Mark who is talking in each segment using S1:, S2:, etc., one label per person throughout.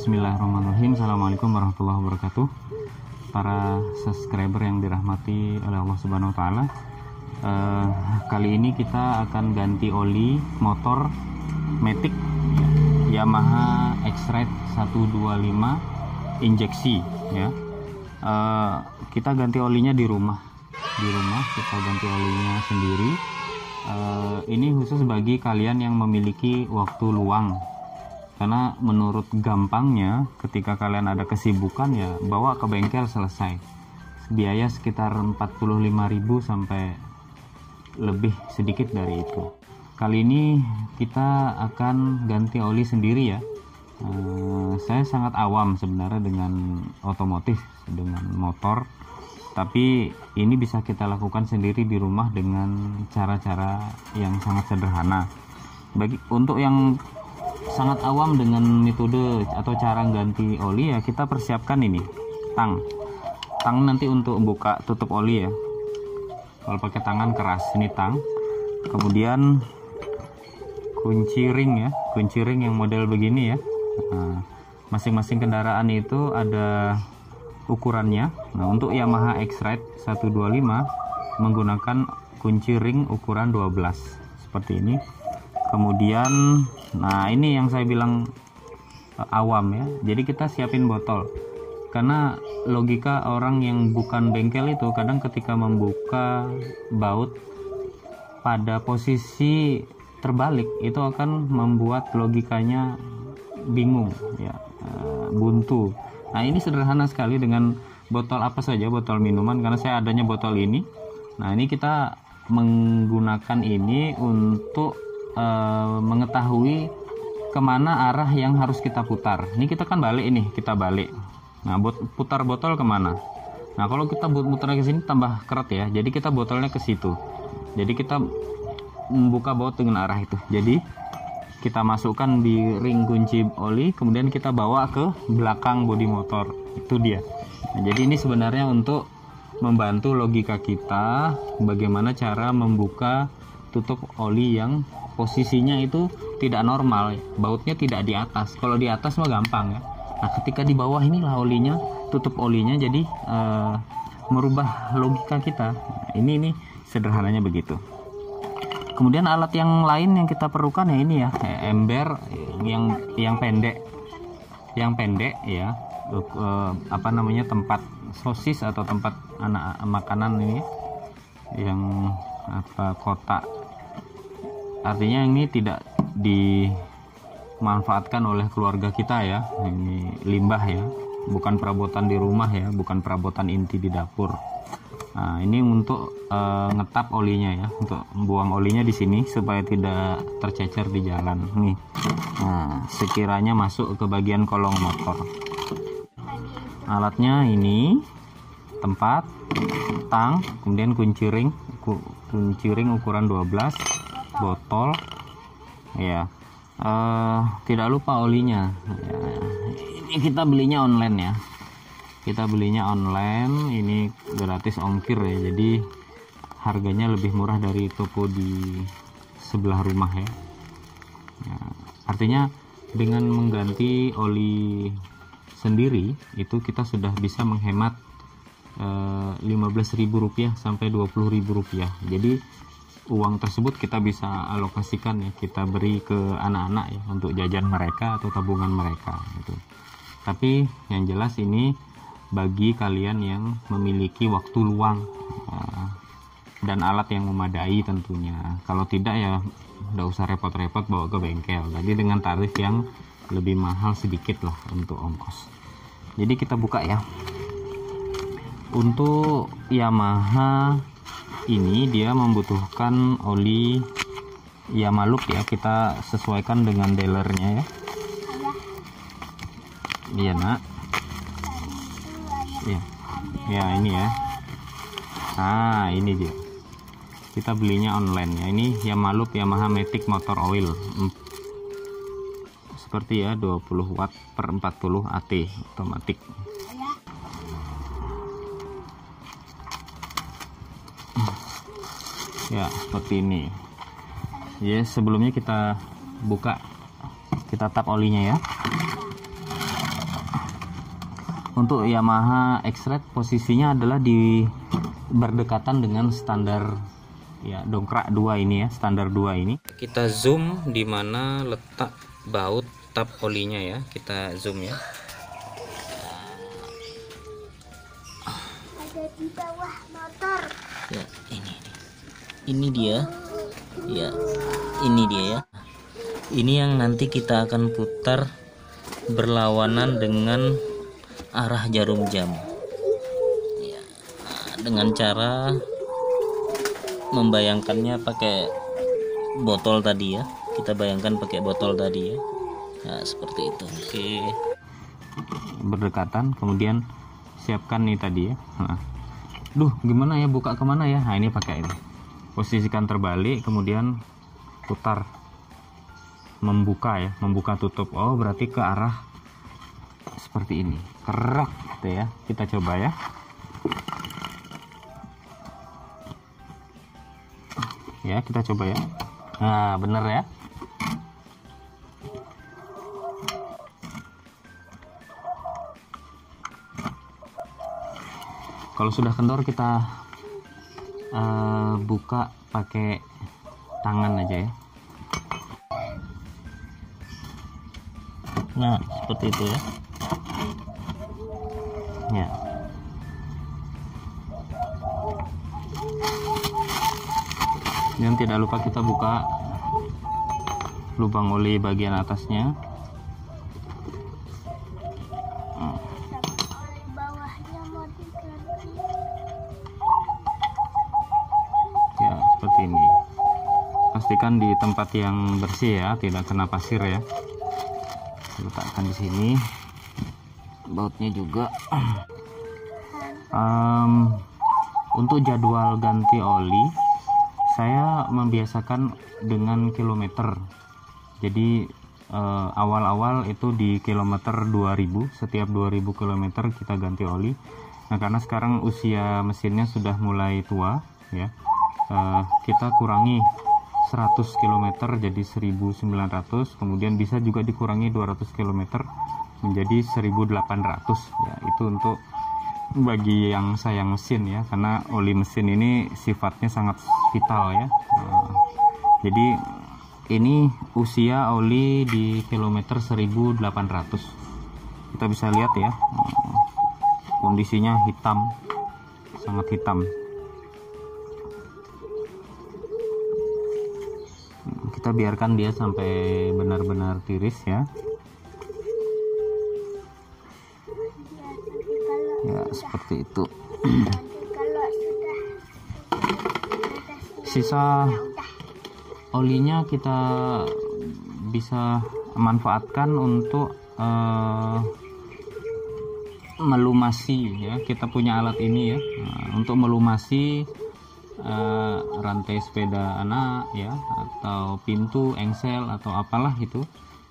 S1: Bismillahirrahmanirrahim. Assalamualaikum warahmatullahi wabarakatuh. Para subscriber yang dirahmati oleh Allah Subhanahu wa Ta'ala, kali ini kita akan ganti oli motor Matic Yamaha X-Ride 125 injeksi ya. Kita ganti olinya di rumah kita ganti olinya sendiri. Ini khusus bagi kalian yang memiliki waktu luang, karena menurut gampangnya ketika kalian ada kesibukan ya bawa ke bengkel selesai. Biaya sekitar 45.000 sampai lebih sedikit dari itu. Kali ini kita akan ganti oli sendiri ya. Saya sangat awam sebenarnya dengan otomotif, dengan motor, tapi ini bisa kita lakukan sendiri di rumah dengan cara-cara yang sangat sederhana. Untuk yang sangat awam dengan metode atau cara ganti oli ya, kita persiapkan ini tang nanti untuk buka tutup oli ya. Kalau pakai tangan keras, ini tang. Kemudian kunci ring ya, kunci ring yang model begini ya. Masing-masing kendaraan itu ada ukurannya. Nah, untuk Yamaha X-Ride 125 menggunakan kunci ring ukuran 12 seperti ini. Kemudian, nah ini yang saya bilang awam ya. Jadi kita siapin botol. Karena logika orang yang bukan bengkel itu kadang ketika membuka baut pada posisi terbalik itu akan membuat logikanya bingung ya, buntu. Nah, ini sederhana sekali dengan botol apa saja, botol minuman, karena saya adanya botol ini. Nah, ini kita menggunakan ini untuk mengetahui kemana arah yang harus kita putar. Ini kita kan balik, ini kita balik. Nah, putar botol kemana? Nah, kalau kita putar ke sini tambah keret ya. Jadi kita botolnya ke situ. Jadi kita membuka baut dengan arah itu. Jadi kita masukkan di ring kunci oli, kemudian kita bawa ke belakang bodi motor. Itu dia. Nah, jadi ini sebenarnya untuk membantu logika kita bagaimana cara membuka tutup oli yang posisinya itu tidak normal, bautnya tidak di atas. Kalau di atas mah gampang ya. Nah, ketika di bawah inilah olinya, tutup olinya, jadi merubah logika kita. Nah, ini sederhananya begitu. Kemudian alat yang lain yang kita perlukan ya ini ya, ember yang pendek ya, apa namanya, tempat sosis atau tempat anak makanan ini, yang apa, kotak. Artinya ini tidak dimanfaatkan oleh keluarga kita ya, ini limbah ya, bukan perabotan di rumah ya, bukan perabotan inti di dapur. Nah, ini untuk ngetap olinya ya, untuk buang olinya di sini supaya tidak tercecer di jalan nih. Nah, sekiranya masuk ke bagian kolong motor. Alatnya ini tempat, tang, kemudian kunci ring ukuran 12, botol ya. Tidak lupa olinya ya. Ini kita belinya online ya, ini gratis ongkir ya, jadi harganya lebih murah dari toko di sebelah rumah ya. Artinya dengan mengganti oli sendiri itu kita sudah bisa menghemat Rp15.000 sampai Rp20.000. Jadi uang tersebut kita bisa alokasikan ya, kita beri ke anak-anak ya untuk jajan mereka atau tabungan mereka gitu. Tapi yang jelas ini bagi kalian yang memiliki waktu luang dan alat yang memadai tentunya. Kalau tidak ya udah usah repot-repot bawa ke bengkel. Jadi dengan tarif yang lebih mahal sedikit lah untuk ongkos. Jadi kita buka ya. Untuk Yamaha ini dia membutuhkan oli Yamalup ya, kita sesuaikan dengan dealernya ya. Iya nak. Ya ini ya. Nah, ini dia. Kita belinya online ya. Ini Yamalup Yamaha Matic Motor Oil. Seperti ya, 20 watt per 40 AT otomatis. Ya, seperti ini. Ya, sebelumnya kita buka, kita tap olinya ya. Untuk Yamaha X-Red posisinya adalah di berdekatan dengan standar ya dongkrak 2 ini ya, standar 2 ini. Kita zoom di mana letak baut tap olinya ya, kita zoom ya.
S2: Ada di bawah motor.
S3: Ya, ini dia. Ya, ini dia ya. Ini yang nanti kita akan putar berlawanan dengan arah jarum jam. Ya, dengan cara membayangkannya pakai botol tadi ya. Kita bayangkan pakai botol tadi ya. Nah, seperti itu. Oke.
S1: Berdekatan, kemudian siapkan nih tadi ya. Nah. Duh, gimana ya, buka kemana ya? Nah, ini pakai ini. Posisikan terbalik, kemudian putar, membuka ya, membuka tutup. Oh, berarti ke arah seperti ini. Kerak gitu ya. Kita coba ya. Ya, kita coba ya. Nah, bener ya. Kalau sudah kendor, kita buka pakai tangan aja ya.
S3: Nah, seperti itu ya.
S1: Ya. Dan tidak lupa kita buka lubang oli bagian atasnya.
S2: Bawahnya mau diganti.
S1: Ya, seperti ini. Pastikan di tempat yang bersih ya, tidak kena pasir ya. Letakkan di sini. Bautnya juga. Untuk jadwal ganti oli, saya membiasakan dengan kilometer. Jadi awal-awal itu di kilometer 2000, setiap 2000 km kita ganti oli. Nah, karena sekarang usia mesinnya sudah mulai tua ya, kita kurangi 100 km jadi 1900, kemudian bisa juga dikurangi 200 km menjadi 1800 ya. Itu untuk bagi yang sayang mesin ya, karena oli mesin ini sifatnya sangat vital ya. Jadi ini usia oli di kilometer 1800. Kita bisa lihat ya, kondisinya hitam, sangat hitam. Kita biarkan dia sampai benar-benar tiris ya. Ya, seperti itu.
S2: Kalau sudah
S1: Sisa olinya kita bisa manfaatkan untuk melumasi ya. Kita punya alat ini ya, untuk melumasi rantai sepeda anak ya, atau pintu, engsel atau apalah itu,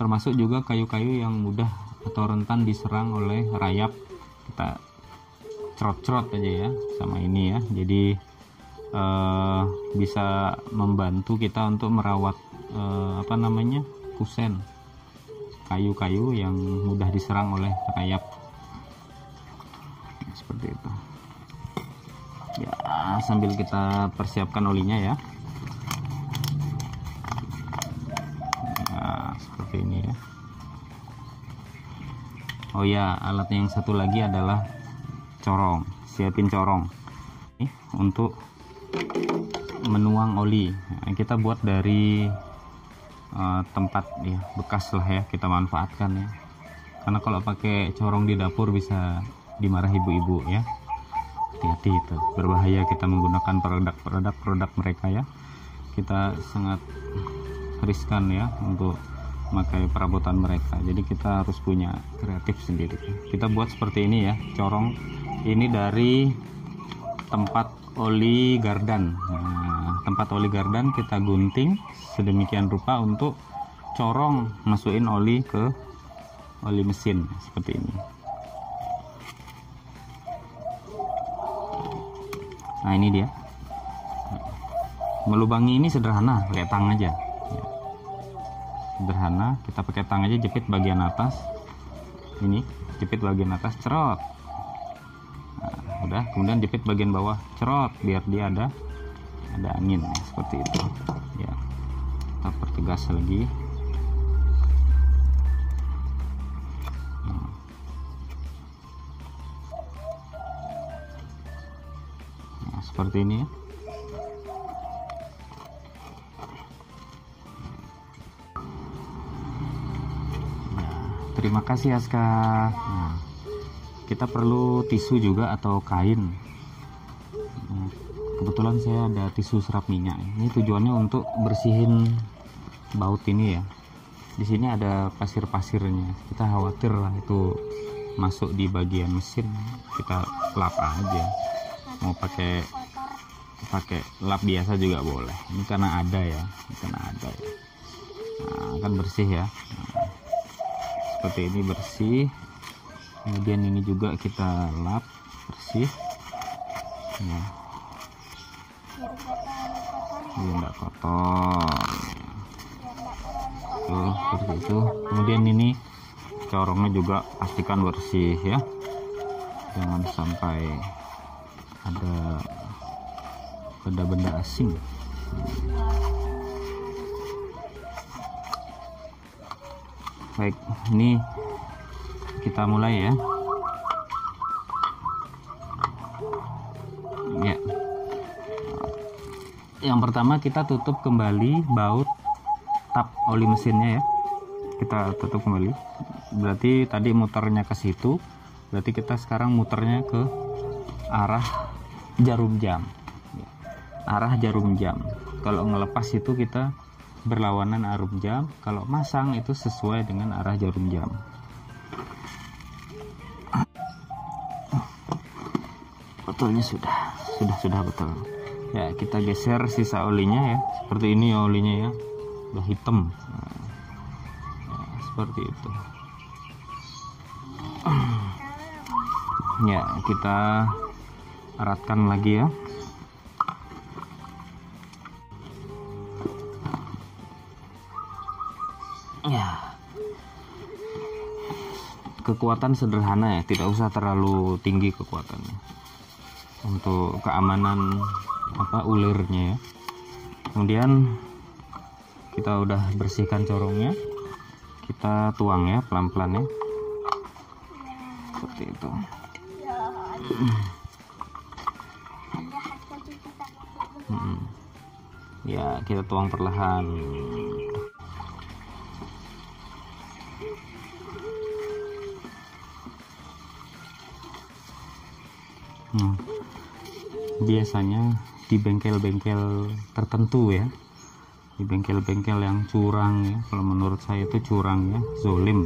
S1: termasuk juga kayu-kayu yang mudah atau rentan diserang oleh rayap. Kita cerot-cerot aja ya sama ini ya. Jadi bisa membantu kita untuk merawat kusen, kayu-kayu yang mudah diserang oleh rayap seperti itu ya. Sambil kita persiapkan olinya ya. Nah, seperti ini ya. Oh ya, alat yang satu lagi adalah corong. Siapin corong ini untuk menuang oli. Nah, kita buat dari tempat ya bekas lah ya, kita manfaatkan ya, karena kalau pakai corong di dapur bisa dimarah ibu-ibu ya. Hati-hati, itu berbahaya kita menggunakan produk mereka ya. Kita sangat riskan ya untuk memakai perabotan mereka. Jadi kita harus punya kreatif sendiri. Kita buat seperti ini ya, corong ini dari tempat oli gardan. Nah, tempat oli gardan kita gunting sedemikian rupa untuk corong masukin oli ke oli mesin seperti ini. Nah, ini dia. Melubangi ini sederhana, pakai tang aja. Sederhana, kita pakai tang aja, jepit bagian atas ini. jepit bagian atas, cerot. Nah, udah, kemudian jepit bagian bawah, cerot, biar dia ada angin ya, seperti itu ya. Kita pertegas lagi. Nah, seperti ini ya. Terima kasih Aska. Nah, kita perlu tisu juga atau kain. Nah, kebetulan saya ada tisu serap minyak. Ini tujuannya untuk bersihin baut ini ya. Di sini ada pasir-pasirnya. Kita khawatir lah itu masuk di bagian mesin. Kita lap aja. Mau pakai lap biasa juga boleh. Ini karena ada ya. Nah, akan bersih ya. Nah, seperti ini bersih. Kemudian ini juga kita lap bersih ya, biar enggak kotor. Tuh, seperti itu. Kemudian ini corongnya juga pastikan bersih ya, jangan sampai ada benda-benda asing. Baik, ini kita mulai ya. Ya. Yang pertama kita tutup kembali baut tap oli mesinnya ya. Kita tutup kembali. Berarti tadi muternya ke situ. Berarti kita sekarang muternya ke arah jarum jam. Arah jarum jam. Kalau ngelepas itu kita berlawanan arah jam, kalau masang itu sesuai dengan arah jarum jam. Betulnya sudah betul ya. Kita geser sisa olinya ya, seperti ini ya, olinya ya udah hitam. Nah, ya, seperti itu ya. Kita eratkan lagi ya. Ya, kekuatan sederhana ya, tidak usah terlalu tinggi kekuatannya untuk keamanan ulirnya ya. Kemudian kita udah bersihkan corongnya, kita tuang ya pelan-pelan ya, seperti itu. Ya, kita tuang perlahan. Nah, biasanya di bengkel-bengkel tertentu ya, di bengkel-bengkel yang curang ya, kalau menurut saya itu curang ya, zolim.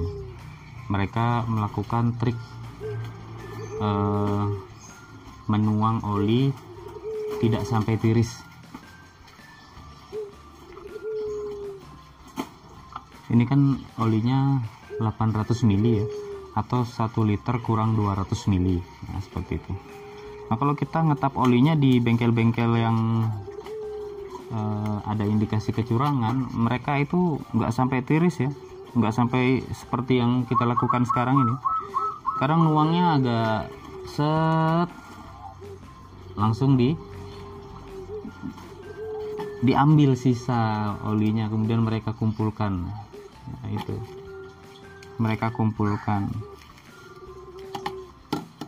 S1: Mereka melakukan trik menuang oli tidak sampai tiris. Ini kan olinya 800 mili ya, atau 1 liter kurang 200 mili. Nah, seperti itu. Nah, kalau kita ngetap olinya di bengkel-bengkel yang ada indikasi kecurangan, mereka itu nggak sampai tiris ya, nggak sampai seperti yang kita lakukan sekarang ini. Kadang nuangnya agak set, langsung diambil sisa olinya, kemudian mereka kumpulkan. Nah, itu mereka kumpulkan.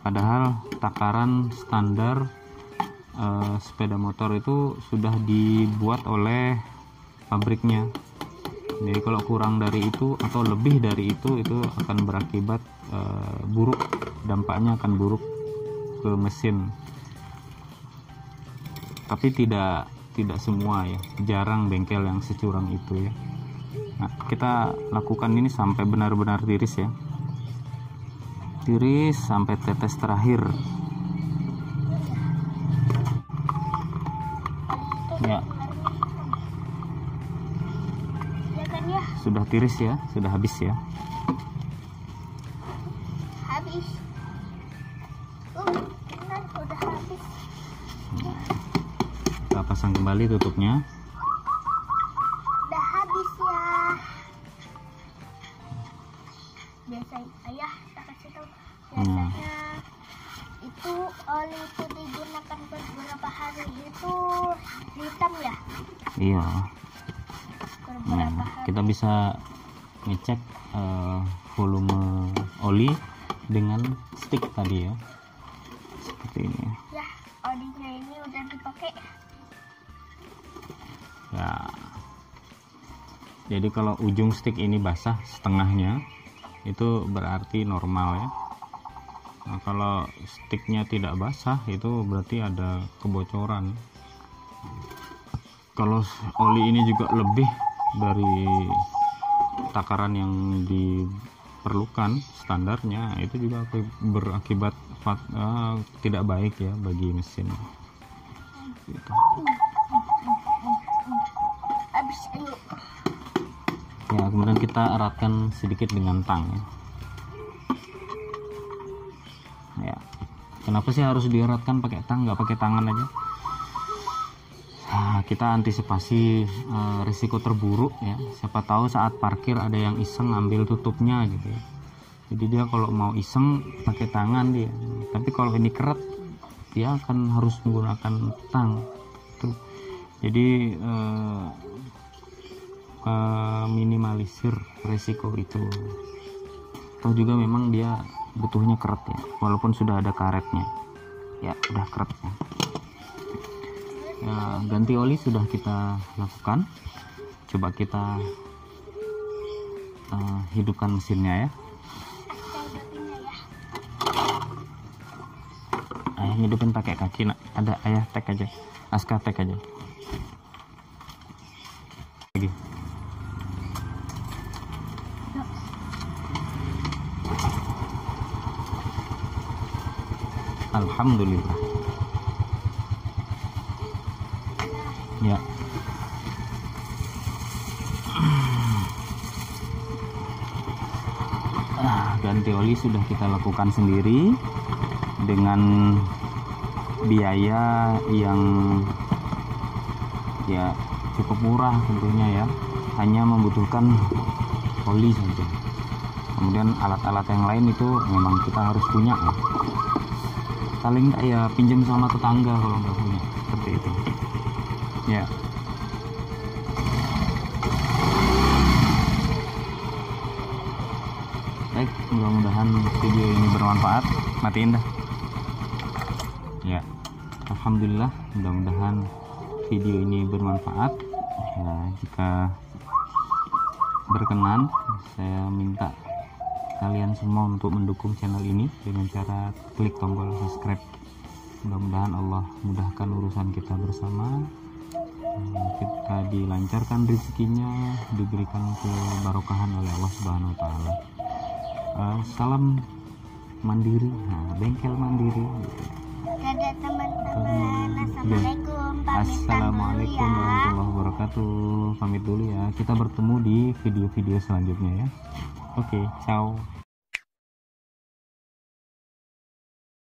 S1: Padahal takaran standar sepeda motor itu sudah dibuat oleh pabriknya. Jadi kalau kurang dari itu atau lebih dari itu akan berakibat buruk, dampaknya akan buruk ke mesin. Tapi tidak semua ya, jarang bengkel yang securang itu ya. Nah, kita lakukan ini sampai benar-benar tiris ya, tiris sampai tetes terakhir ya. Sudah tiris ya, sudah habis ya.
S2: Habis. Benar, udah habis.
S1: Kita pasang kembali tutupnya.
S2: Udah habis ya. Biasain ayah, tak kasih tahu. Biasanya itu oli itu digunakan beberapa hari itu hitam ya.
S1: Iya.
S2: Beberapa
S1: Nah,
S2: hari.
S1: kita bisa ngecek volume oli dengan stick tadi ya, seperti ini
S2: Ya, olinya ini udah dipakai.
S1: ya. Jadi kalau ujung stick ini basah setengahnya itu berarti normal ya. Nah, kalau sticknya tidak basah itu berarti ada kebocoran. Kalau oli ini juga lebih dari takaran yang diperlukan standarnya, itu juga berakibat tidak baik ya bagi mesin gitu.
S2: Habis ayo.
S1: Ya, kemudian kita eratkan sedikit dengan tang ya. Ya, kenapa sih harus dieratkan pakai tang, nggak pakai tangan aja? Nah, kita antisipasi risiko terburuk ya. Siapa tahu saat parkir ada yang iseng ambil tutupnya gitu ya. Jadi dia kalau mau iseng pakai tangan dia. Tapi kalau ini keret, dia akan harus menggunakan tang. Tuh. Jadi minimalisir risiko itu. Atau juga memang dia butuhnya keret ya, walaupun sudah ada karetnya. Ya, udah keret ya. Ya, ganti oli sudah kita lakukan. Coba kita hidupkan mesinnya ya. Ayah hidupin pakai kaki nak. Ada ayah tek aja, Aska tek aja. Lagi. Alhamdulillah. Ya. Ganti oli sudah kita lakukan sendiri dengan biaya yang ya cukup murah tentunya ya. Hanya membutuhkan oli saja. Kemudian alat-alat yang lain itu memang kita harus punya ya. Paling nggak ya pinjam sama tetangga kalau nggak punya, seperti itu ya. Baik, mudah-mudahan video ini bermanfaat. Matiin dah ya. Alhamdulillah, mudah-mudahan video ini bermanfaat ya. Jika berkenan, saya minta kalian semua untuk mendukung channel ini dengan cara klik tombol subscribe. Mudah-mudahan Allah mudahkan urusan kita bersama, kita dilancarkan rezekinya, diberikan kebarokahan oleh Allah Subhanahu wa Ta'ala. Salam mandiri, bengkel mandiri.
S2: Dadah teman-teman. Assalamualaikum.
S1: Assalamualaikum warahmatullahi wabarakatuh. Pamit dulu ya. Kita bertemu di video-video selanjutnya ya. Oke, ciao.